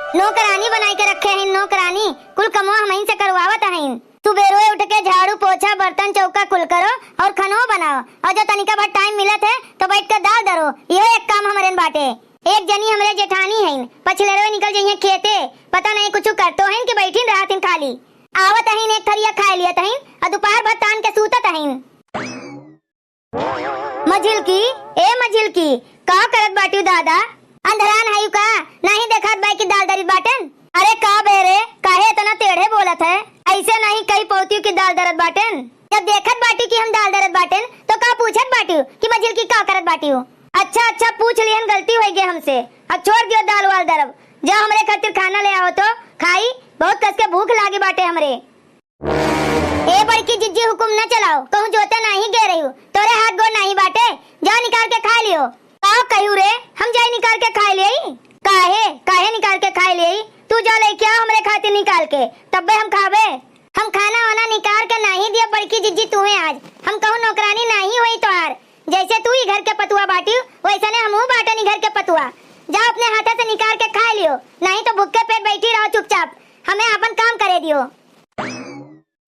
नौकरानी बनाई के रखे हैं, नौकरानी कुल कमवा हम से करवावत हैं। सुबेरे उठ के झाड़ू पोछा बर्तन चौका कुल करो और खानो बनाओ, और जो तनिका भर टाइम मिलत है तो बैठ कर दाल धरो। यह एक काम हमारे बाटे। एक जनी हमारे जेठानी है, पछलेरवे निकल जाइए खेते, पता नहीं कुछ करतो हैं कि बैठी रहत हैं खाली। आवत हैं एक थरिया खाए लियत हैं और दोपहर भर तान के सूतत हैं। मझिल की ए मझिल की का करत बाटी दादा? अंधरान है का नहीं देखत बाई की दाल दरी बाटन? अरे का बेरे काहे इतना टेढ़े बोलत है? ऐसे नहीं कई पोतियों की दाल दरत बाटन। जब देखत बाटी की हम दाल दरत बाटन तो का पूछत बाटी कि मझिल की का करत बाटी हो? अच्छा पूछ लियन, गलती हो गई हमसे। अब छोड़ दियो दाल वाल दरब, जा हमरे खातिर खाना ले आओ तो खाई, बहुत कस के भूख लागी बाटे हमरे। ए बड़की जिज्जी हुकुम न चलाओ, कहूँ जोते नहीं गे रही हूँ, तोरे हाथ गोड़ नहीं बाटे, जा निकाल के खा लियो। का कहू रे हम जाई निकाल के खा लियई? काहे निकाल के खा लियई? तू जो ले क्या हमरे खातिर निकाल के तब्बे हम खावे। हम खाना वाना निकाल के नहीं दिया बड़की जिज्जी तुम्हें आज। हम कहूँ नौकरानी नहीं हुई तोहार, जैसे तू ही घर के पतुआ बाटी वैसे ने हमहू बाटनी घर के पतुआ। जा अपने हाथ से निकाल के खा लियो, नहीं तो भूखे पेट बैठी रहो चुपचाप, हमें अपन काम करे दियो।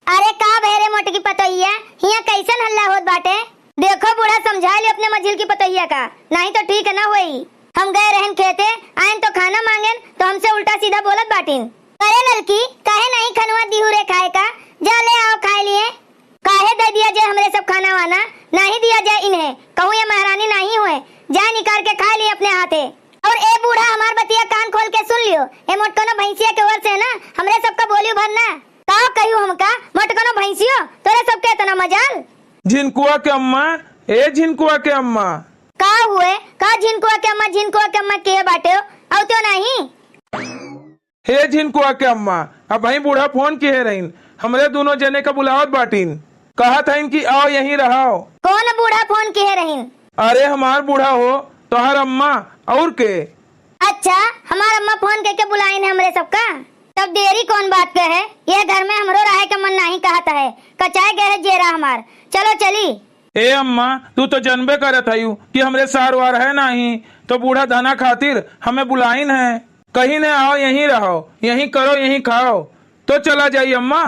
अरे का भेरे मोटे की पतोहिया, हिया कैसन हल्ला होत बाटे? देखो बूढ़ा समझा लियो अपने मझिल की पतोहिया का, नहीं तो ठीक ना होई। हम गए रहन खेते, आयन तो खाना मांगेन तो हमसे उल्टा सीधा बोलत बाटिन। अरे लड़की काहे नहीं खनवा दी रे खाए का? जा ले आओ खाए लिए। काहे दे दिया जाए हमरे सब खाना वाना? नहीं दिया जाए इन्हें, कहूँ ये महारानी नहीं हुए, जा निकाल के खा लिए अपने हाथे। और ए बूढ़ा हमार बतिया कान खोल के सुन लियो, ए मोटकनो भैंसिया के ओर से ना हमरे सबका बोलियो भरना। का कहू हमका मोटकनो भैंसियो, तोरे सबके इतना मजाल? झिनकुआ के अम्मा, ए झिनकुआ के अम्मा का हुए? का झिनकुआ के अम्मा के बाटे औ तो नहीं? हे झिनकुआ के अम्मा, अब भाई बूढ़ा फोन किए रहीन, हमरे दोनों जने का बुलावत बाटीन, कहा था इनकी आओ यहीं रहो। कौन बूढ़ा फोन किए रहीन? अरे हमार बूढ़ा हो तोहर अम्मा और के। अच्छा हमार अम्मा फोन करके बुलाइन है हमरे सबका, तब देरी कौन बात पे है? ये घर में हमरो रहे का मन नहीं कहता है, कचाए गए है जेरा हमार, चलो चली। ए अम्मा तू तो जनबे करत हयू कि हमरे सारवार है नहीं, तो बूढ़ा धना खातिर हमें बुलाइन है, कहीं न आओ यहीं रहो, यहीं करो यहीं खाओ, तो चला जाइए अम्मा।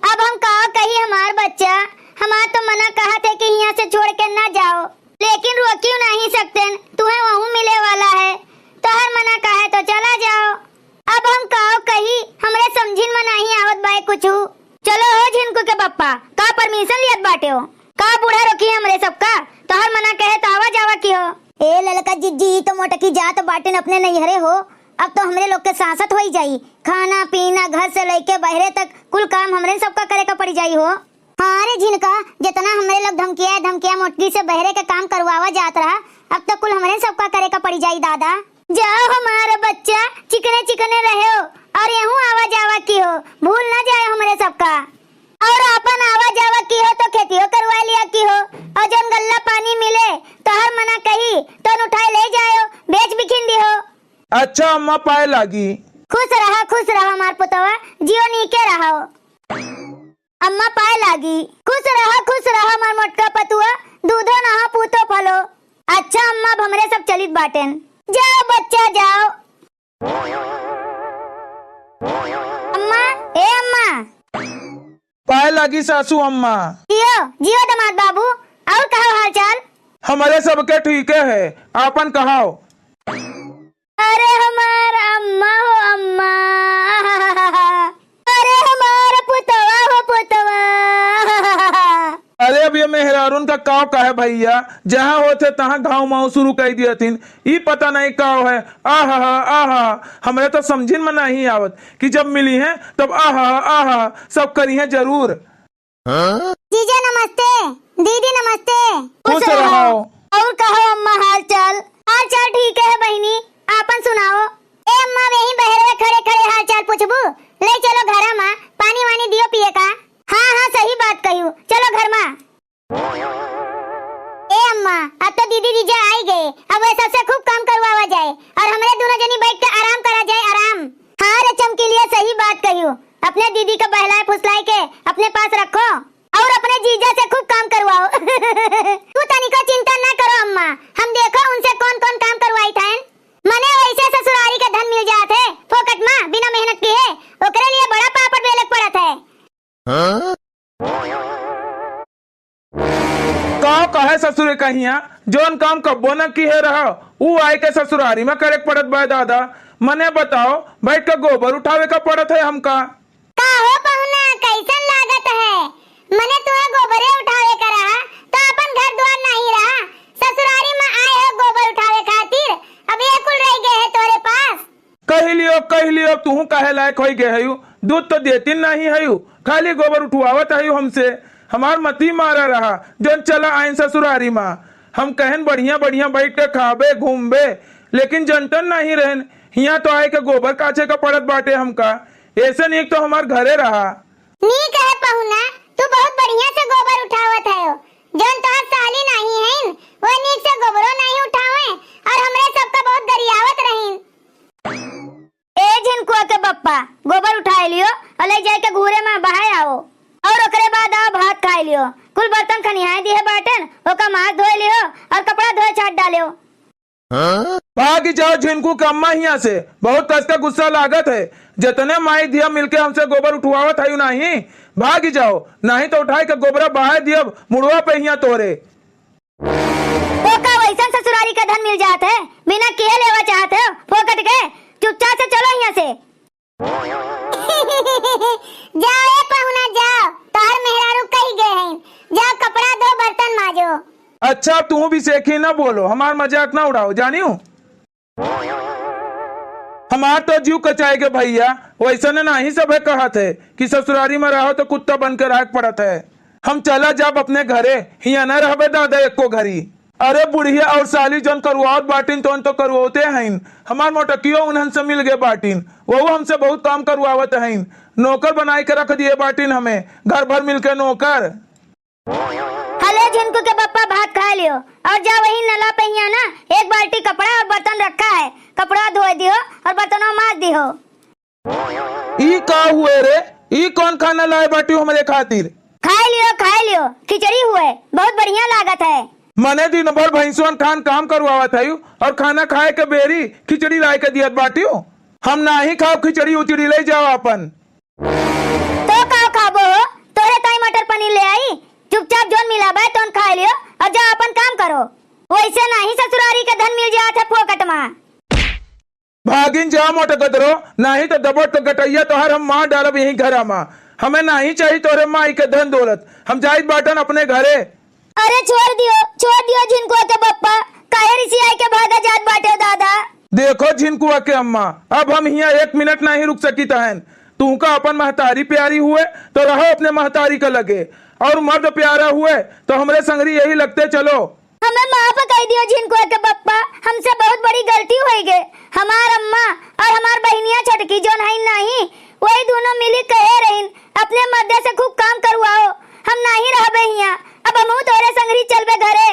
अब हम कहो कहीं हमार बच्चा, हमार तो मना कहा थे कि यहाँ से छोड़ के न जाओ, लेकिन रोक क्यों नहीं सकते, तुम्हें वहाँ मिले वाला है, तो हर मना कहा है तो चला जाओ। अब हम कहो कहीं हमरे समझिन में नहीं आवत बाय कुछ। चलो हो झिनकू के पप्पा, का परमिशन लियत बाटे हो? का बूढ़ा रोकी हमरे सबका, तो हर मना कहे तो आवा जावा की हो। ए ललका जिज्जी तो मोटकी जात बाटे अपने नैहरे हो, अब तो हमरे लोग के सांसत हो ही जाई, खाना पीना घर से लेके बहरे तक कुल काम हमरे सबका करे का पड़ी जाई हो। हाँ रे झिनका, जितना हमरे लोग धमकिया मोटकी से बहरे का काम करवावा जात रहा, अब तो कुल हमरे सबका करे का पड़ी जाई दादा। जाओ हमारा बच्चा, चिकने रहे हो और यूं आवा जावा की हो, भूल ना जाए हमरे सबका। और अपन आवा जावा की हो तो खेतियों करवा लिया की हो, और जब गल्ला पानी मिले तो हर मना कही तो उठाए ले जाओ, बेच बिखिन दी हो। अच्छा अम्मा पाए लागी। खुश रहा हमार पुतवा, जियो नीके रहो। अम्मा पाए लागी। खुश रहा हमार मोटका पतुआ, दूधो नहा पूतो फलो। अच्छा अम्मा अब हमरे सब चलित बाटेन, जाओ बच्चा जाओ। अम्मा ए अम्मा पाए लागी सासू अम्मा। जियो दमाद बाबू, और कहो हाल चाल? हमारे सबके ठीक है, आपन कहाओ। अरे हमारा अम्मा हो अम्मा, अरे हमारा पुतवा हो पुतवा। अरे अब ये मेहरारून का काव का है भैया, जहाँ होते तहाँ घाव माव शुरू कर दिया थीन, ये पता नहीं काव है। आहा हमें तो समझिन में नहीं आवत कि जब मिली है तब आहा सब करी है जरूर। जीजा नमस्ते, दीदी नमस्ते, खुश रहो। और कहो अम्मा हाल चाल? हाल चाल ठीक है बहनी, आपन सुनाओ। ए अम्मा वही बहरे खड़े हाल चाल पूछबू, ले चलो घर में, पानी वानी दियो पिए का। हाँ सही बात कहू, चलो घर में। ए अम्मा अब तो दीदी जीजा आई गए, अब वैसा से खूब काम करवावा जाए और हमरे दोनों जनी बैठ के आराम करा जाए आराम। हाँ रे चमकीलिया सही बात कहू, अपने दीदी को बहलाए फुसलाए के अपने पास रखो और अपने जीजा से खूब काम करवाओ। तू तनिको चिंता ना करो अम्मा, हम देखो उनसे कौन कौन काम करवाई था, मने वैसे ससुर ससुरे कहिया जोन काम कब्बो न किए रहा ऊ आए के ससुरारी में करे पड़त बा दादा। मने बताओ बैठ के गोबर उठावे का पड़त है हमका। का हो पहुना कैसन लागत है? मने तुहे गोबरे उठावे का रहा तो अपन घर द्वार नहीं रहा, ससुरारी में आए हो गोबर उठावे खातिर, अब ये कुल रह गए है तोरे पास। कह लियो तू काहे लायक होई गे हयू, दूध तो देती नहीं हयू, खाली गोबर उठवावत हयू हमसे। हमार मती मारा रहा जोन चला आइन ससुरारी माँ। हम कहन बढ़िया बढ़िया बैठ के खाबे घूमबे, लेकिन जनतन नहीं रहन, यहाँ तो आए के गोबर काचे का पड़त बाटे हमका। ऐसे नहीं तो हमार घरे रहा। नी कहे पहुना तू बहुत बढ़िया से गोबर उठावत है, जोन तोहर साली नहीं है वो नीक से गोबरो नहीं उठावे और हमरे सबका बहुत गरियावत रहीन। ए झिनकुआ के बप्पा गोबर उठाए लियो और ले जाए के घूरे में बहाए आओ और ओकरे बाद आओ भात खाए लियो। कुल बर्तन खनियाए दिए बाटन ओका माथ धोए लियो और कपड़ा धोए छाट डालियो। भाग जाओ झिनकू के अम्मा यहाँ से, बहुत कस का गुस्सा लागत है। जितने माई दिया मिलके हमसे गोबर उठवावत है नहीं, भाग जाओ नहीं तो उठाए के गोबरा बहा दिया मुड़वा पे यहाँ तोरे। तो का वैसा ससुरारी का धन मिल जाता है बिना किए लेवा चाहते हो फोकट के, चुपचाप से चलो यहाँ से। जाओ ए पहुना जाओ, तार मेहरारू कही गए हैं, जाओ कपड़ा धो बर्तन माजो। अच्छा तू भी सेखी ना बोलो, हमार मजाक ना उड़ाओ जानियो। हमार तो जीव कचाए के भैया, वैसा ने नहीं सब कहत है कि ससुरारी में रहो तो कुत्ता बन के रह पड़त है। हम चला जब अपने घरे हिया न रहबे दादा एको घरी। अरे बुढ़िया और साली जन करुआत बाटिन तो करुआते हैं, हमार मोटकियो उन्हन से मिल गए बाटिन, वो हमसे बहुत काम करवावत हैं। नौकर बनाए के रख दिए बाटिन हमें, घर भर मिलके नौकर। हले झिनकू के बप्पा भात खा लियो और जा वही नला पे हिया ना एक बाल्टी कपड़ा और बर्तन रखा है, कपड़ा धोए दियो और बर्तनों माज दियो। ई का हुए रे, ई कौन खाना लाए बाटी हमारे खातिर? खाए लियो खिचड़ी हुए बहुत बढ़िया लागत है। मने दिन भर भैंसवन खान काम करवावत है और खाना खाए के बेरी खिचड़ी लाए के दियत बाटियो। हम ना ही खाओ खिचड़ी उचड़ी ले जाओ अपन। तो का खाबो हो, तोरे ताई मटर पनीर ले आई, चुपचाप जोन मिला बाय तोन खा लियो और जा अपन काम करो, वैसे नहीं ससुरारी का धन मिल जात है फोकट में। भागिन जाओ मोटे गदरो, नहीं तो दबोट के गटैया तोहर हम मार डालब यही घर में। हमें नहीं चाहिए तोरे माई के धन दौलत, हम जाइत बाटन अपने घरे। अरे छोड़ दियो झिनकुआ के बप्पा, काहे रिसी आई के भागा जात बाटे दादा। देखो झिनकुआ के अम्मा, अब हम यहाँ 1 मिनट नहीं रुक सकी तहन। तू का अपन महतारी प्यारी हुए तो रहो अपने महतारी का लगे, और मर्द प्यारा हुए तो हमरे संगरी यही लगते चलो। हमें माफ कर दियो झिनकुआ के बप्पा, हमसे बहुत बड़ी गलती हो गई। हमार अम्मा और हमार बहनिया छटकी जो नहीं वही दोनों मिली कहे रहीन अपने मर्दे से खूब काम करवाओ, हम नहीं रहबे हिया, अब हमहू तोरे संगरी चलबे घरे।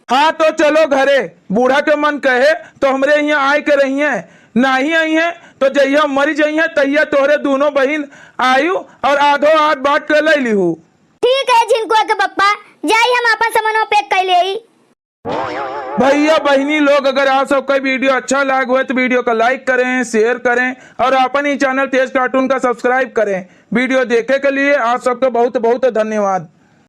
हाँ तो चलो घरे, बूढ़ा के मन कहे तो हमरे यहाँ आए के रही है, नहीं आई है तो जहिया मरी जइया तहिया तोहरे दोनों बहन आयु और आधो आध बाट के ले लीहू। ठीक है झिनकुआ के बप्पा, जाई हम अपन सामानों पैक कर ले। भैया बहनी लोग, अगर आप सबका वीडियो अच्छा लगा हुआ तो वीडियो को लाइक करें, शेयर करें और अपन ही चैनल तेज कार्टून का सब्सक्राइब करें। वीडियो देखे के लिए आप सबका बहुत बहुत धन्यवाद।